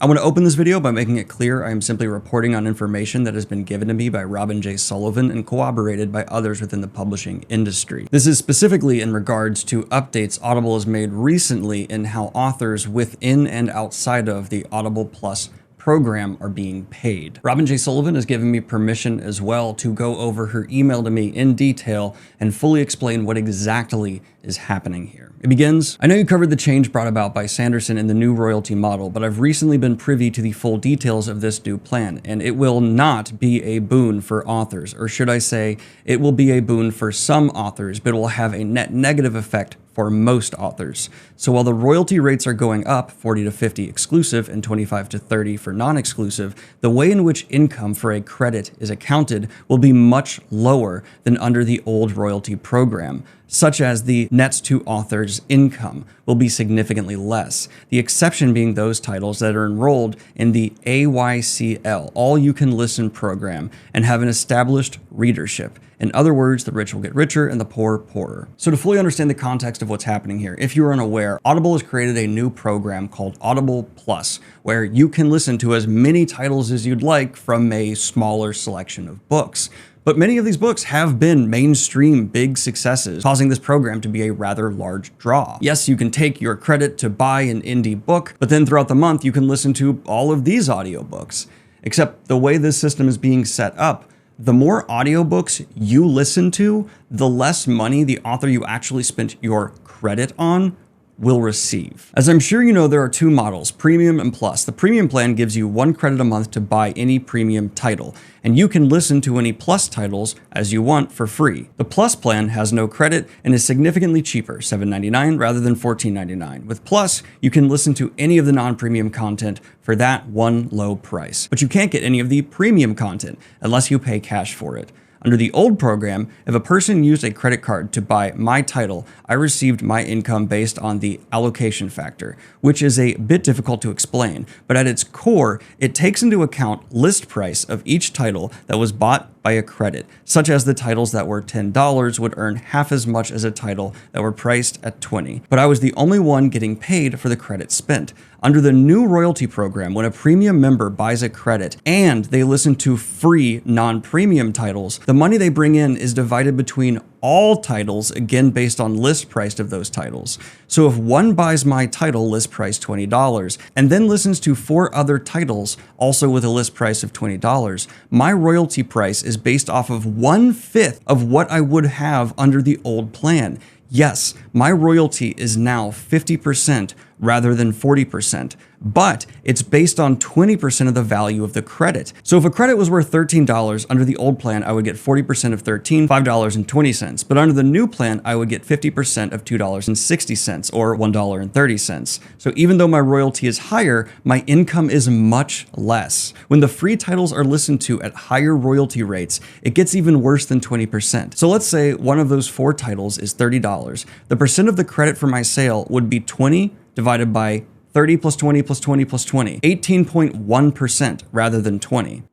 I want to open this video by making it clear I am simply reporting on information that has been given to me by Robin J. Sullivan and corroborated by others within the publishing industry. This is specifically in regards to updates Audible has made recently in how authors within and outside of the Audible Plus program are being paid. Robin J. Sullivan has given me permission as well to go over her email to me in detail and fully explain what exactly is happening here. It begins, I know you covered the change brought about by Sanderson in the new royalty model, but I've recently been privy to the full details of this new plan, and it will not be a boon for authors, or should I say, it will be a boon for some authors, but it will have a net negative effect for most authors. So while the royalty rates are going up, 40 to 50 exclusive and 25 to 30 for non-exclusive, the way in which income for a credit is accounted will be much lower than under the old royalty program, such as the nets to authors' income will be significantly less. The exception being those titles that are enrolled in the AYCL, All You Can Listen program, and have an established readership. In other words, the rich will get richer and the poor poorer. So to fully understand the context of what's happening here, if you are unaware, Audible has created a new program called Audible Plus, where you can listen to as many titles as you'd like from a smaller selection of books. But many of these books have been mainstream big successes, causing this program to be a rather large draw. Yes, you can take your credit to buy an indie book, but then throughout the month you can listen to all of these audiobooks. Except the way this system is being set up, the more audiobooks you listen to, the less money the author you actually spent your credit on will receive. As I'm sure you know, there are two models, Premium and Plus. The Premium plan gives you 1 credit a month to buy any premium title, and you can listen to any Plus titles as you want for free. The Plus plan has no credit and is significantly cheaper, $7.99 rather than $14.99. With Plus, you can listen to any of the non-premium content for that one low price, but you can't get any of the premium content unless you pay cash for it. Under the old program, if a person used a credit card to buy my title, I received my income based on the allocation factor, which is a bit difficult to explain, but at its core, it takes into account list price of each title that was bought by a credit, such as the titles that were $10 would earn half as much as a title that were priced at $20. But I was the only one getting paid for the credit spent. Under the new royalty program, when a premium member buys a credit and they listen to free non-premium titles, the money they bring in is divided between all titles, again based on list price of those titles. So if one buys my title list price $20 and then listens to 4 other titles also with a list price of $20, my royalty price is based off of 1/5 of what I would have under the old plan. Yes, my royalty is now 50% rather than 40%, but it's based on 20% of the value of the credit. So if a credit was worth $13 under the old plan, I would get 40% of $13, $5.20. But under the new plan, I would get 50% of $2.60 or $1.30. So even though my royalty is higher, my income is much less. When the free titles are listened to at higher royalty rates, it gets even worse than 20%. So let's say one of those 4 titles is $30. The percent of the credit for my sale would be 20 divided by 30 plus 20 plus 20 plus 20, 18.1% rather than 20.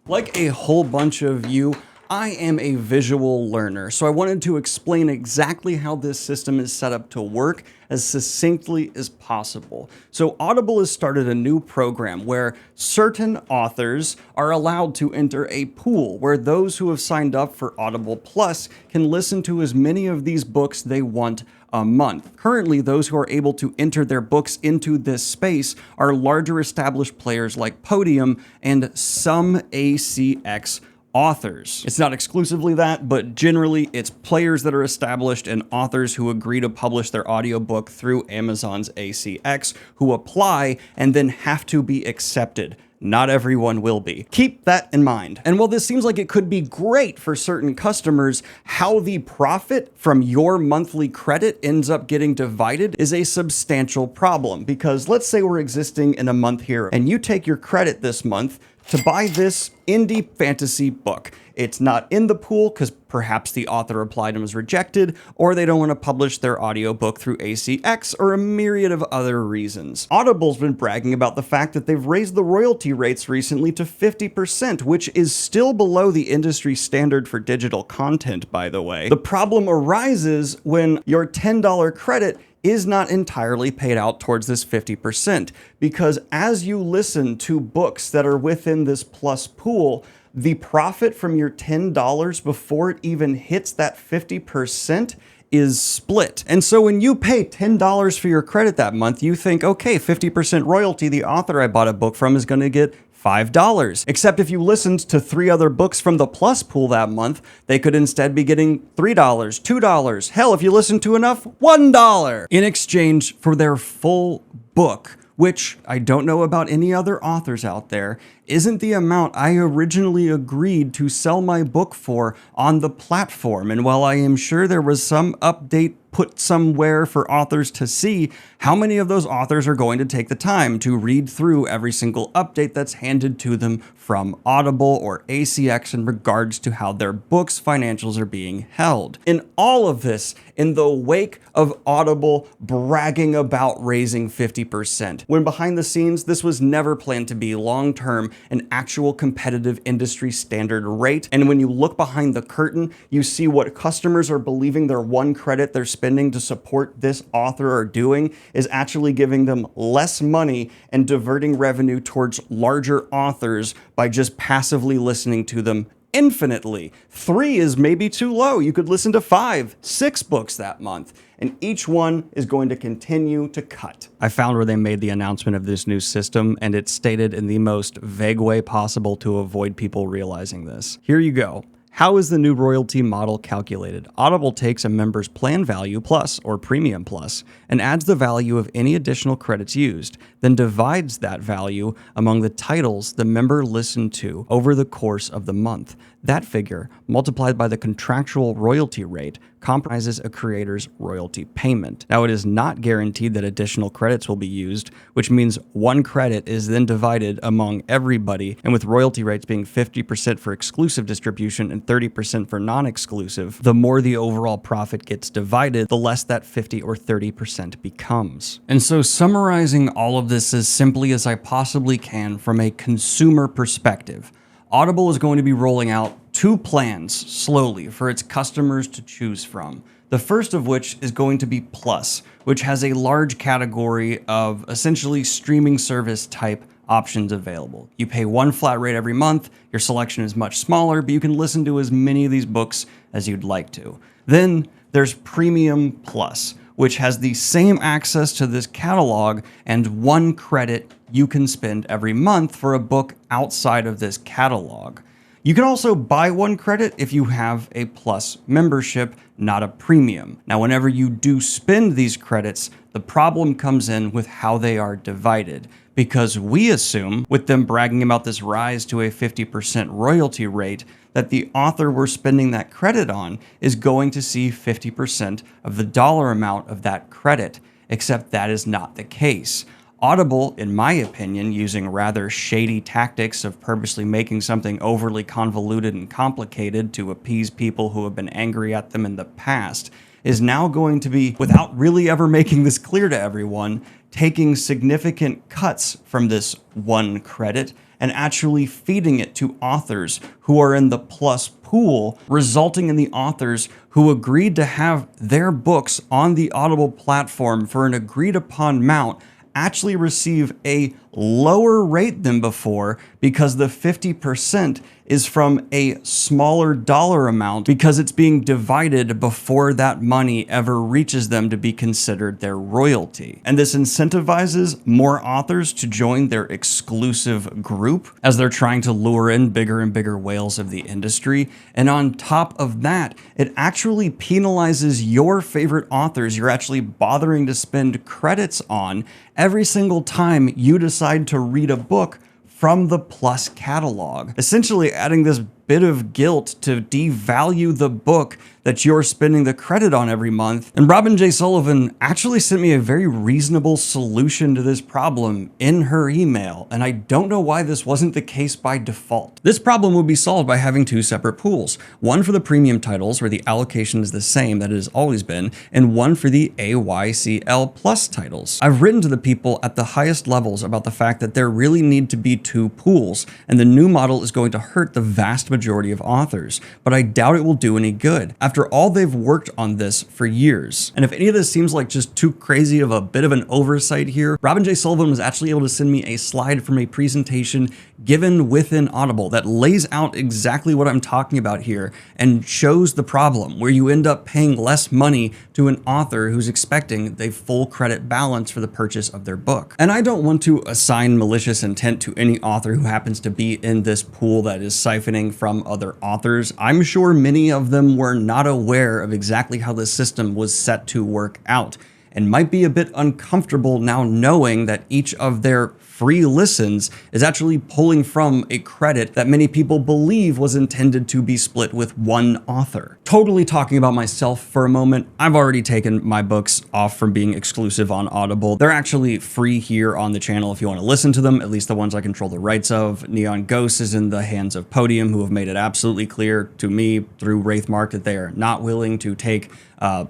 Like a whole bunch of you, I am a visual learner, so I wanted to explain exactly how this system is set up to work as succinctly as possible. So Audible has started a new program where certain authors are allowed to enter a pool where those who have signed up for Audible Plus can listen to as many of these books they want a month. Currently, those who are able to enter their books into this space are larger established players like Podium and some ACX authors. It's not exclusively that, but generally it's players that are established and authors who agree to publish their audiobook through Amazon's ACX who apply and then have to be accepted. Not everyone will be. Keep that in mind. And while this seems like it could be great for certain customers, how the profit from your monthly credit ends up getting divided is a substantial problem. Because let's say we're existing in a month here and you take your credit this month to buy this indie fantasy book. it's not in the pool because perhaps the author applied and was rejected, or they don't want to publish their audiobook through ACX, or a myriad of other reasons. Audible's been bragging about the fact that they've raised the royalty rates recently to 50%, which is still below the industry standard for digital content, by the way. The problem arises when your $10 credit is not entirely paid out towards this 50%, because as you listen to books that are within this plus pool, the profit from your $10 before it even hits that 50% is split. And so when you pay $10 for your credit that month, you think, okay, 50% royalty, the author I bought a book from is going to get $5. Except if you listened to 3 other books from the plus pool that month, they could instead be getting $3, $2. Hell, if you listen to enough, $1 in exchange for their full book, which I don't know about any other authors out there, isn't the amount I originally agreed to sell my book for on the platform. And while I am sure there was some update put somewhere for authors to see, how many of those authors are going to take the time to read through every single update that's handed to them from Audible or ACX in regards to how their books' financials are being held? In all of this, in the wake of Audible bragging about raising 50%, when behind the scenes, this was never planned to be long-term an actual competitive industry standard rate. And when you look behind the curtain, you see what customers are believing their one credit they're spending to support this author are doing is actually giving them less money and diverting revenue towards larger authors by just passively listening to them infinitely. 3 is maybe too low. You could listen to 5, 6 books that month, and each one is going to continue to cut. I found where they made the announcement of this new system, and it's stated in the most vague way possible to avoid people realizing this. Here you go. How is the new royalty model calculated? Audible takes a member's plan value plus or premium plus and adds the value of any additional credits used, then divides that value among the titles the member listened to over the course of the month. That figure, multiplied by the contractual royalty rate, comprises a creator's royalty payment. Now, it is not guaranteed that additional credits will be used, which means one credit is then divided among everybody, and with royalty rates being 50% for exclusive distribution and 30% for non-exclusive, the more the overall profit gets divided, the less that 50 or 30% becomes. And so, summarizing all of this as simply as I possibly can from a consumer perspective, Audible is going to be rolling out 2 plans slowly for its customers to choose from. The first of which is going to be Plus, which has a large category of essentially streaming service type options available. You pay one flat rate every month, your selection is much smaller, but you can listen to as many of these books as you'd like to. Then there's Premium Plus, which has the same access to this catalog and 1 credit you can spend every month for a book outside of this catalog. You can also buy 1 credit if you have a Plus membership, not a premium. Now, whenever you do spend these credits, the problem comes in with how they are divided, because we assume, with them bragging about this rise to a 50% royalty rate, that the author we're spending that credit on is going to see 50% of the dollar amount of that credit, except that is not the case. Audible, in my opinion, using rather shady tactics of purposely making something overly convoluted and complicated to appease people who have been angry at them in the past, is now going to be, without really ever making this clear to everyone, taking significant cuts from this 1 credit and actually feeding it to authors who are in the Plus pool, resulting in the authors who agreed to have their books on the Audible platform for an agreed upon amount actually receive a lower rate than before, because the 50% is from a smaller dollar amount because it's being divided before that money ever reaches them to be considered their royalty. And this incentivizes more authors to join their exclusive group as they're trying to lure in bigger and bigger whales of the industry. And on top of that, it actually penalizes your favorite authors you're actually bothering to spend credits on every single time you decide to read a book from the Plus catalog, essentially adding this bit of guilt to devalue the book that you're spending the credit on every month. And Robin J. Sullivan actually sent me a very reasonable solution to this problem in her email, and I don't know why this wasn't the case by default. This problem would be solved by having two separate pools, one for the premium titles where the allocation is the same that it has always been, and one for the AYCL Plus titles. I've written to the people at the highest levels about the fact that there really need to be two pools, and the new model is going to hurt the vast majority of authors, but I doubt it will do any good. After all, they've worked on this for years. And if any of this seems like just too crazy of a bit of an oversight here, Robin J. Sullivan was actually able to send me a slide from a presentation given within Audible that lays out exactly what I'm talking about here and shows the problem where you end up paying less money to an author who's expecting the full credit balance for the purchase of their book. And I don't want to assign malicious intent to any author who happens to be in this pool that is siphoning from other authors. I'm sure many of them were not aware of exactly how the system was set to work out and might be a bit uncomfortable now knowing that each of their free listens is actually pulling from a credit that many people believe was intended to be split with one author. Totally talking about myself for a moment, I've already taken my books off from being exclusive on Audible. They're actually free here on the channel if you want to listen to them, at least the ones I control the rights of. Neon Ghost is in the hands of Podium, who have made it absolutely clear to me through Wraithmark that they are not willing to take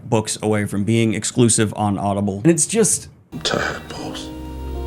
books away from being exclusive on Audible. And it's just... I'm tired, boss.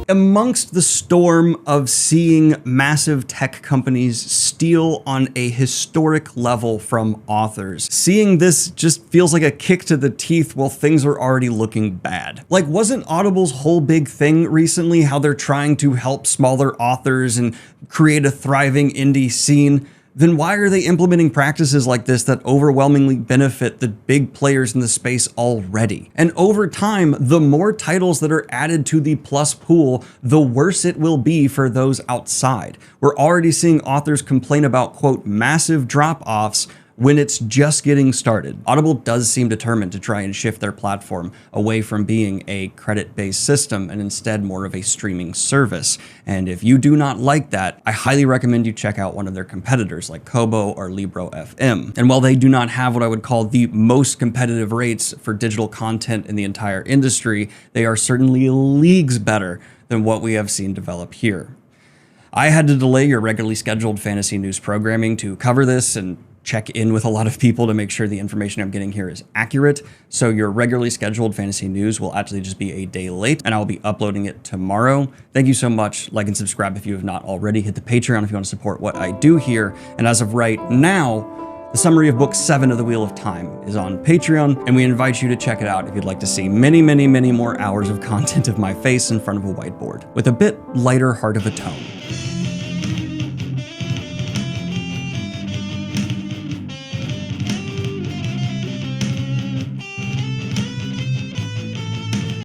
Amongst the storm of seeing massive tech companies steal on a historic level from authors, seeing this just feels like a kick to the teeth while things are already looking bad. Like, wasn't Audible's whole big thing recently how they're trying to help smaller authors and create a thriving indie scene? Then why are they implementing practices like this that overwhelmingly benefit the big players in the space already? And over time, the more titles that are added to the Plus pool, the worse it will be for those outside. We're already seeing authors complain about, quote, massive drop-offs when it's just getting started. Audible does seem determined to try and shift their platform away from being a credit-based system and instead more of a streaming service. And if you do not like that, I highly recommend you check out one of their competitors like Kobo or Libro FM. And while they do not have what I would call the most competitive rates for digital content in the entire industry, they are certainly leagues better than what we have seen develop here. I had to delay your regularly scheduled fantasy news programming to cover this and check in with a lot of people to make sure the information I'm getting here is accurate. So your regularly scheduled fantasy news will actually just be a day late, and I'll be uploading it tomorrow. Thank you so much. Like and subscribe if you have not already. Hit the Patreon if you want to support what I do here. And as of right now, the summary of book 7 of The Wheel of Time is on Patreon, and we invite you to check it out if you'd like to see many, many, many more hours of content of my face in front of a whiteboard with a bit lighter heart of a tone.